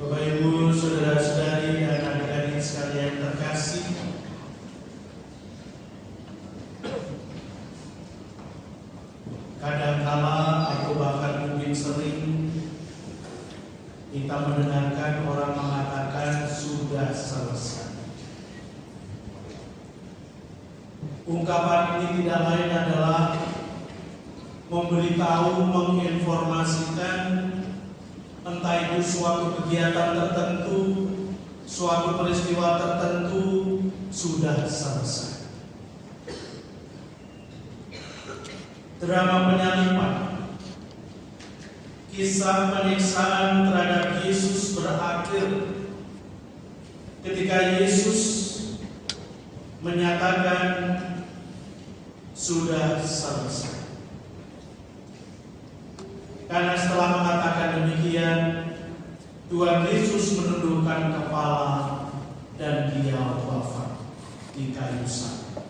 Bapak Ibu, saudara-saudari dan adik-adik sekalian terkasih, kadangkala atau bahkan mungkin sering kita mendengarkan orang mengatakan sudah selesai. Ungkapan ini tidak lain adalah memberitahu, menginformasikan entah itu suatu kegiatan tertentu, suatu peristiwa tertentu sudah selesai. Drama penyaliban, kisah penyiksaan terhadap Yesus berakhir ketika Yesus menyatakan sudah selesai. Karena setelah mengatakan demikian, Tuhan Yesus menundukkan kepala dan Dia wafat di kayu salib.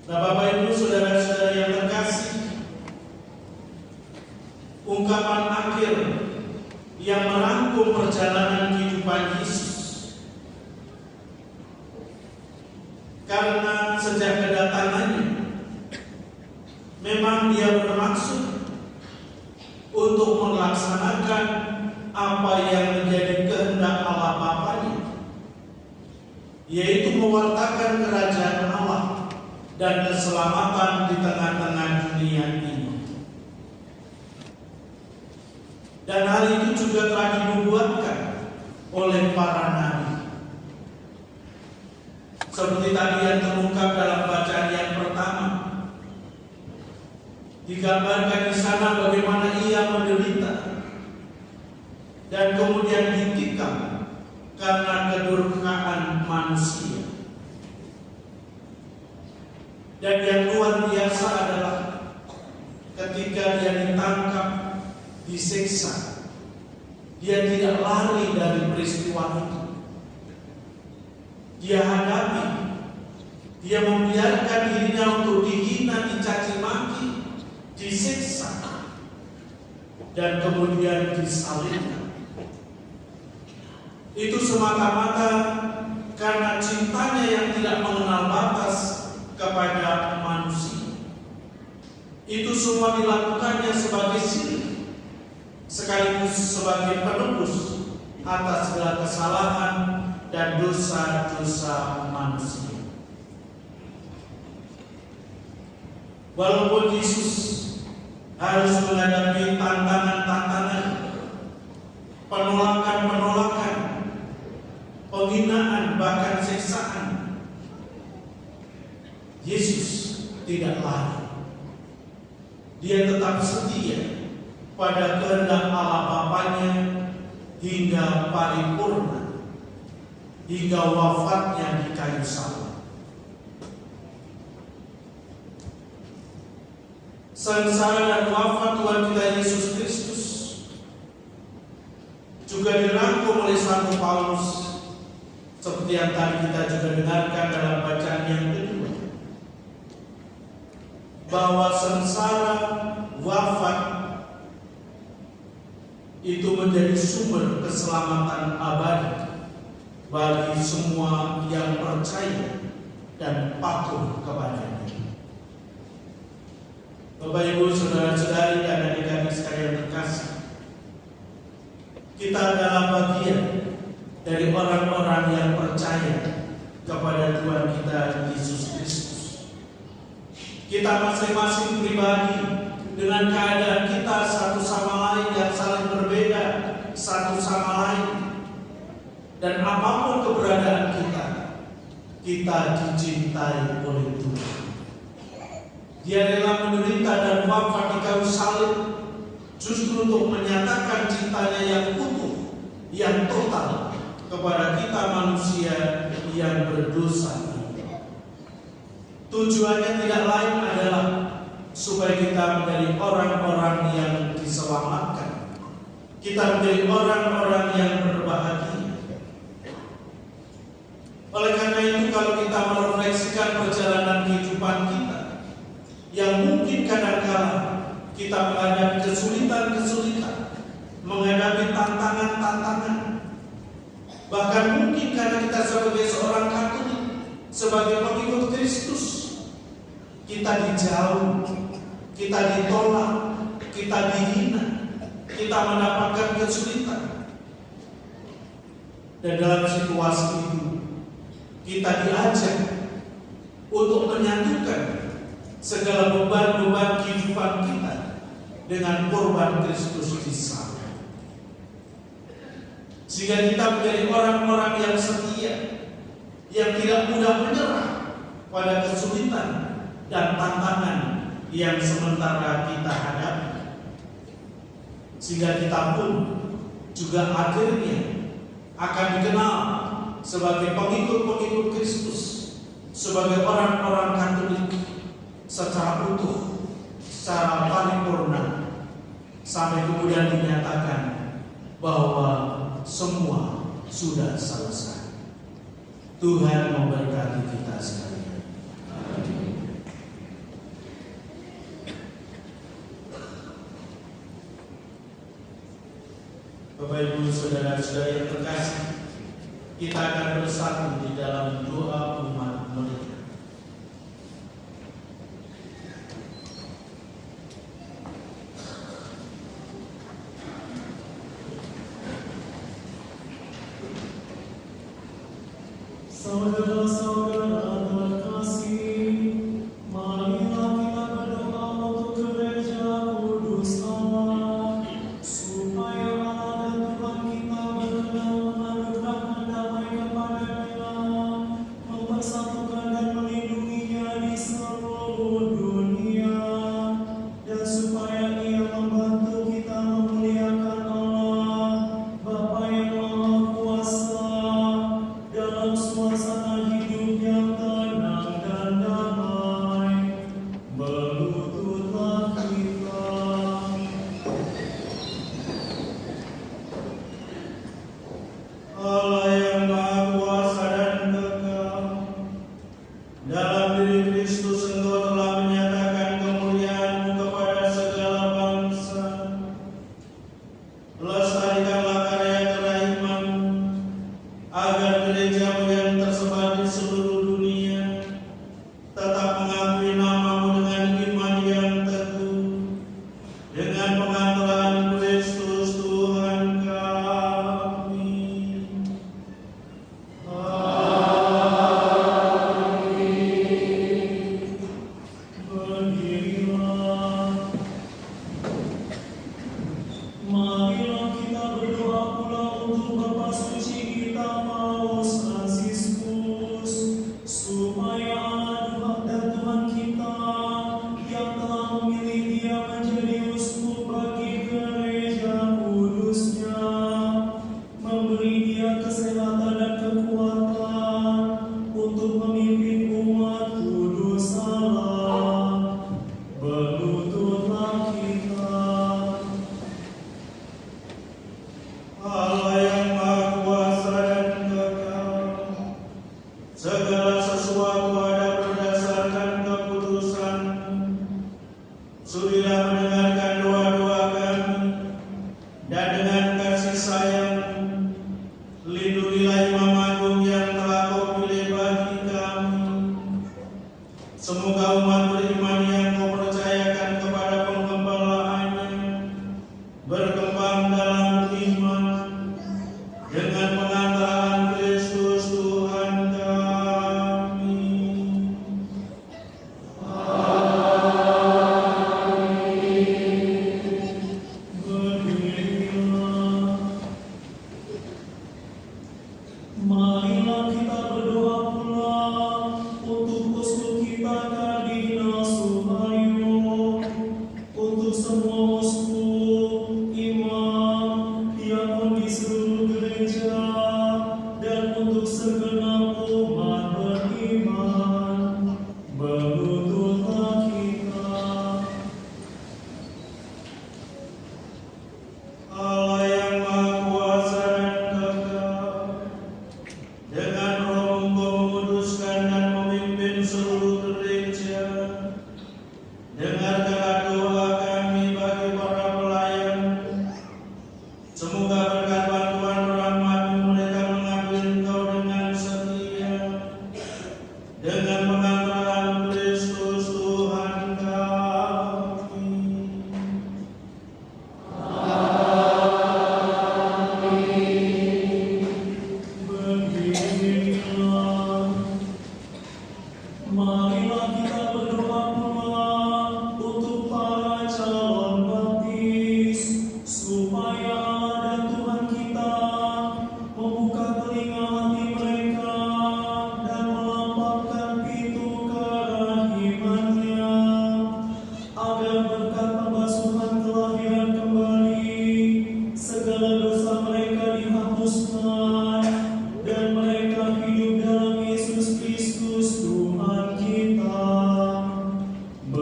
Nah, Bapak Ibu, saudara-saudara yang terkasih, ungkapan akhir yang merangkum perjalanan kehidupan Yesus, karena sejak kedatangannya memang Dia bermaksud untuk melaksanakan apa yang menjadi kehendak Allah Bapanya, yaitu mewartakan kerajaan Allah dan keselamatan di tengah-tengah dunia ini. Dan hal itu juga telah dinubuatkan oleh para nabi. Seperti tadi yang terungkap dalam bacaan yang pertama, digambarkan di sana bagaimana Ia menderita dan kemudian ditikam karena kedurhakaan manusia. Dan yang luar biasa adalah ketika Dia ditangkap, disiksa, Dia tidak lari dari peristiwa itu. Dia hadapi, Dia membiarkan dirinya untuk dihina, dicaci maki, disiksa, dan kemudian disalibkan. Itu semata-mata karena cintanya yang tidak mengenal batas kepada manusia. Itu semua dilakukannya sebagai sili, sekaligus sebagai penebus atas segala kesalahan dan dosa-dosa manusia. Walaupun Yesus harus menghadapi tantangan-tantangan, penolakan-penolakan, penghinaan, bahkan siksaan, Yesus tidak lari. Dia tetap setia pada kehendak Allah Bapanya hingga paripurna, hingga wafatnya di kayu salib. Sengsara dan wafat Tuhan kita Yesus Kristus juga dirangkum oleh Santo Paulus, seperti yang tadi kita juga dengarkan dalam bacaan yang kedua, bahwa sengsara wafat itu menjadi sumber keselamatan abadi bagi semua yang percaya dan patuh kepadanya. Bapak Ibu, saudara-saudari dan adik-adik sekalian terkasih, kita adalah bagian dari orang-orang yang percaya kepada Tuhan kita Yesus Kristus. Kita masing-masing pribadi dengan keadaan kita satu sama lain yang saling berbeda satu sama lain, dan apapun keberadaan kita, kita dicintai oleh Tuhan. Dia rela menderita dan wafat di kayu salib justru untuk menyatakan cintanya yang utuh, yang total kepada kita manusia yang berdosa. Tujuannya tidak lain adalah supaya kita menjadi orang-orang yang diselamatkan, kita menjadi orang-orang yang berbahagia. Oleh karena itu, kalau kita merefleksikan perjalanan kehidupan kita, yang mungkin kadang-kala kita menghadapi kesulitan-kesulitan, menghadapi tantangan-tantangan. Bahkan mungkin karena kita sebagai seorang Katolik, sebagai pengikut Kristus, kita dijauh, kita ditolak, kita dihina, kita mendapatkan kesulitan. Dan dalam situasi itu, kita diajak untuk menyatukan segala beban-beban kehidupan kita dengan korban Kristus di sana. Sehingga kita menjadi orang-orang yang setia, yang tidak mudah menyerah pada kesulitan dan tantangan yang sementara kita hadapi. Sehingga kita pun juga akhirnya akan dikenal sebagai pengikut-pengikut Kristus, sebagai orang-orang Katolik secara utuh, secara paripurna, sampai kemudian dinyatakan bahwa semua sudah selesai. Tuhan memberkati kita sekalian. Amin. Bapak Ibu saudara-saudara yang terkasih, kita akan bersatu di dalam doa umat mereka. Saudara-saudara terkasih, marilah kita berdoa untuk gereja kudus Allah, supaya Allah dan Tuhan kita berkenan menganugerahkan damai kepadanya, mempersatukan dan melindunginya di seluruh dunia, dan supaya Ia membantu kita memuliakan Allah, Bapa yang Maha Kuasa, dalam suasana hidup yang tenang dan damai. Berlututlah kita. Allah yang Maha Kuasa dan kekal, dalam diri Kristus Engkau telah menyatakan kemuliaan-Mu kepada segala bangsa. Lestarikanlah karya-karya iman-Mu, agar gereja-Mu yang tersebar di seluruh dunia tetap mengakui nama-Mu dengan iman yang teguh, dengan pengantaran Kristus Tuhan kami. Amin. Berdirilah. Marilah kita berdoa pula untuk Bapa Suci kita Paus Fransiskus, supaya Allah dan Tuhan kita yang telah memilih dia menjadi uskup bagi gereja kudusnya, memberi dia kesehatan dan kekuatan untuk memimpin umat kudus Allah.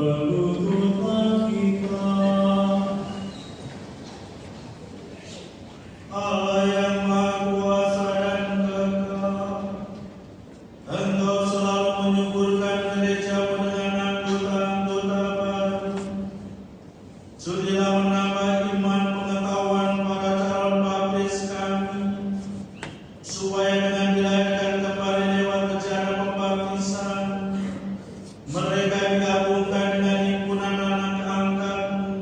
berlututlah kita. Allah yang Maha Kuasa dan Kekal, Engkau selalu menyuburkan gereja-Mu dengan anggota-anggota baru. Sudilah menambah iman pengetahuan para calon baptis kami, supaya dengan dilahirkan kembali lewat bejana pembaptisan, mereka digabungkan dengan himpunan anak angkat-Mu,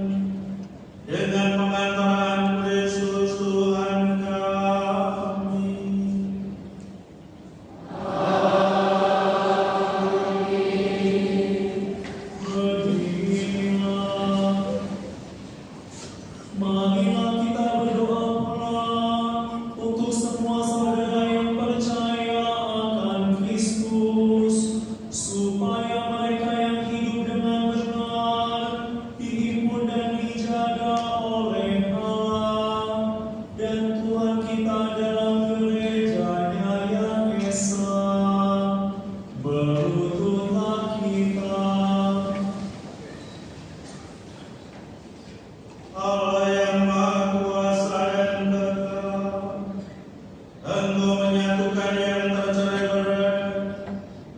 dengan pengantaran Kristus Tuhan kami. Berdirilah, marilah kita berdoa pula untuk semua saudara yang percaya akan Kristus, supaya mereka yang hidup dengan benar dihimpun dan dijaga oleh Allah dan Tuhan kita dalam gerejanya yang esa. Berlututlah kita. Allah yang Maha Kuasa dan Kekal, Engkau menyatukan yang tercerai-berai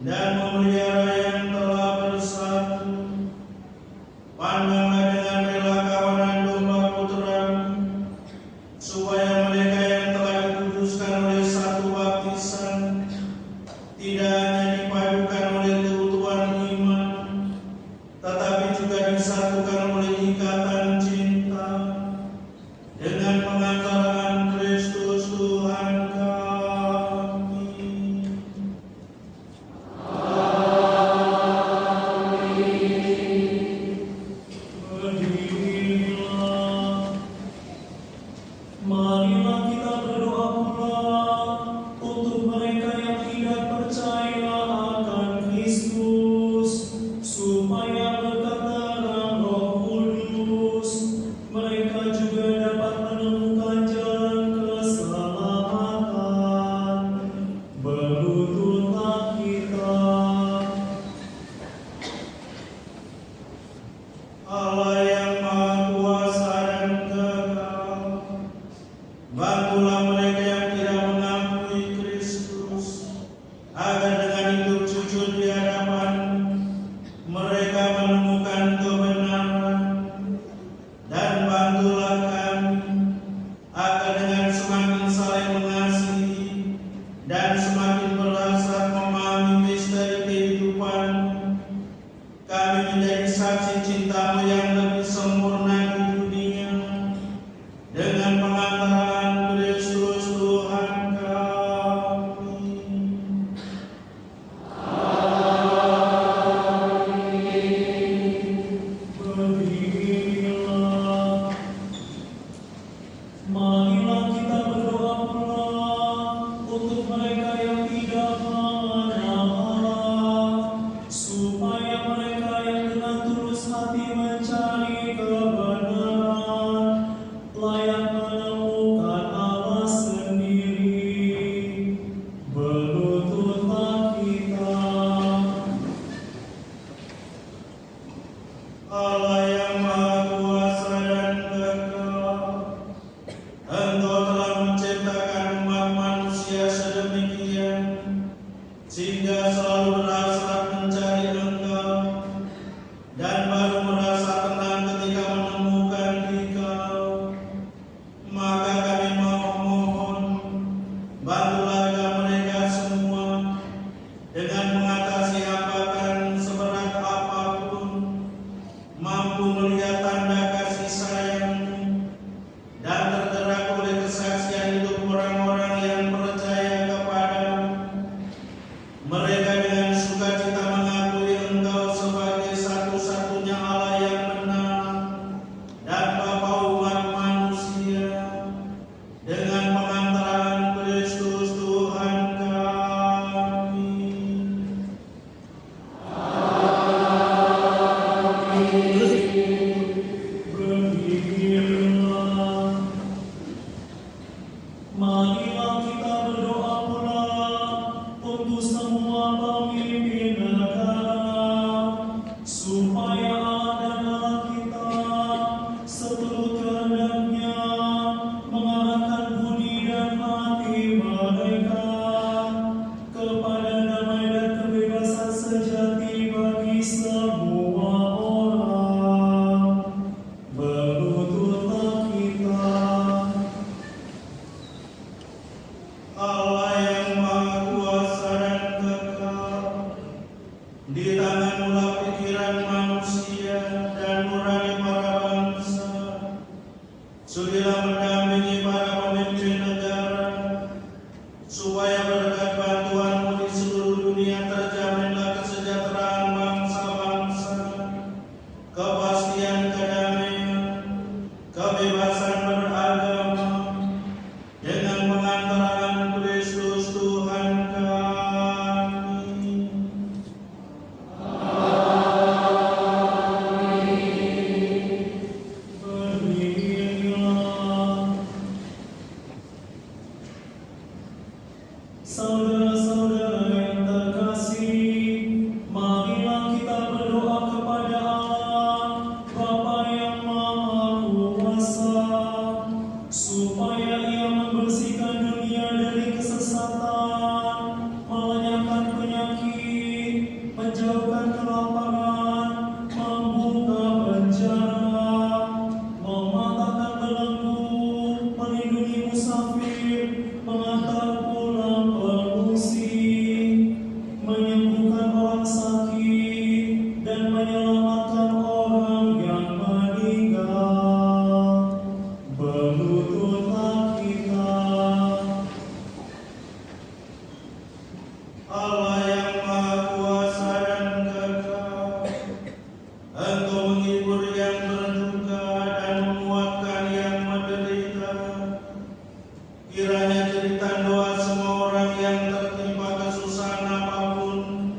dan memelihara yang telah bersatu. Pandanglah dengan rela kawanan domba Putra-Mu, supaya mereka yang telah dikuduskan oleh satu baptisan tidak hanya dipadukan oleh keutuhan iman, tetapi juga disatukan oleh ikatan cinta dengan pengantaran Kristus Tuhan kami. Berdirilah, marilah kita berdoa pula untuk mereka yang tidak percaya akan Kristus, supaya berkat darah Roh Kudus mereka juga dapat menemukan jalan keselamatan. Berlututlah kita. Allah yang Maha Kuasa dan Kekal, bantulah mereka yang tidak mengakui Kristus, agar dengan hidup jujur di hadapan mereka menemukan kebenaran. Dan bantulah kami, agar dengan semakin saling mengasihi dan semakin berhasrat memahami misteri kehidupan-Mu, kami menjadi saksi cinta-Mu yang lebih sempurna di dunia, dengan pengantaran Kristus Tuhan kami. Berdirilah, marilah kita berdoa pula untuk mereka yang tidak mengenal Allah, supaya mereka yang dengan tulus hati mencari kebenaran layak menemukan Allah sendiri. Berlututlah kita. Allah yang Maha Kuasa dan Kekal, Engkau telah menciptakan umat manusia sedemikian sehingga selalu berhasrat mencari Engkau, dan baru merasa tenang ketika menemukan Dikau. Maka kami mohon, bantulah agar mereka semua dengan mengatasi hambatan seberat apapun, mampu melihat tanda kasih sayang-Mu dan tergerak oleh kesaksian hidup orang-orang yang percaya kepada-Mu. Mereka dengan sukacita mengakui Engkau sebagai satu-satunya Allah Allah dan Allah kita seturut kehendaknya mengarahkan budi dan hati mereka kepada damai dan kebebasan sejati bagi semua orang. Berlututlah kita. Allah yang Maha Kuasa dan kekal, di tangan mula pikiran manusia dan nurani para bangsa, sudilah mendampingi para pemimpin negara, supaya berkat bantuanmu di seluruh dunia terjaminlah kesejahteraan bangsa-bangsa, kepastian kedamaian, kebebasan beragama, dengan pengantaran Kristus Tuhan kami. Berdirilah. Saudara-saudara yang terkasih, marilah kita berdoa kepada Allah, Bapa yang Maha Kuasa, supaya Ia membersihkan dunia dari kesesatan, melenyapkan penyakit, menjauhkan kelaparan, membuka penjara, mematahkan belenggu, melindungi musafir, mengantar pulang pengungsi, menyembuhkan orang sakit, dan menyelamatkan orang yang meninggal. Berlututlah kita. Allah yang Maha Kuasa dan kekal, Engkau menghibur yang berduka dan menguatkan yang menderita. Kiranya jeritan doa semua orang yang tertimpa kesusahan apapun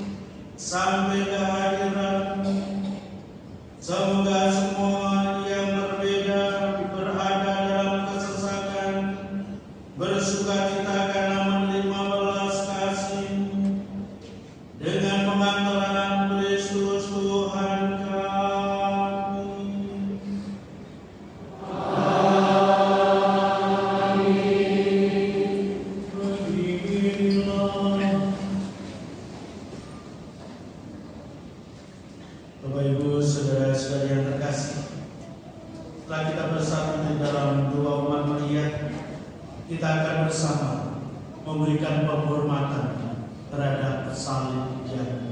sampai kehadiran-Mu. Semoga semua yang berbeda berada dalam kesesakan bersukacita karena menerima belas kasih-Mu dengan pengantaran Kristus Tuhan kami. Berdirilah. Bapak Ibu, saudara-saudara yang terkasih, setelah kita bersatu di dalam doa umat melihat, kita akan bersama memberikan penghormatan terhadap salib yang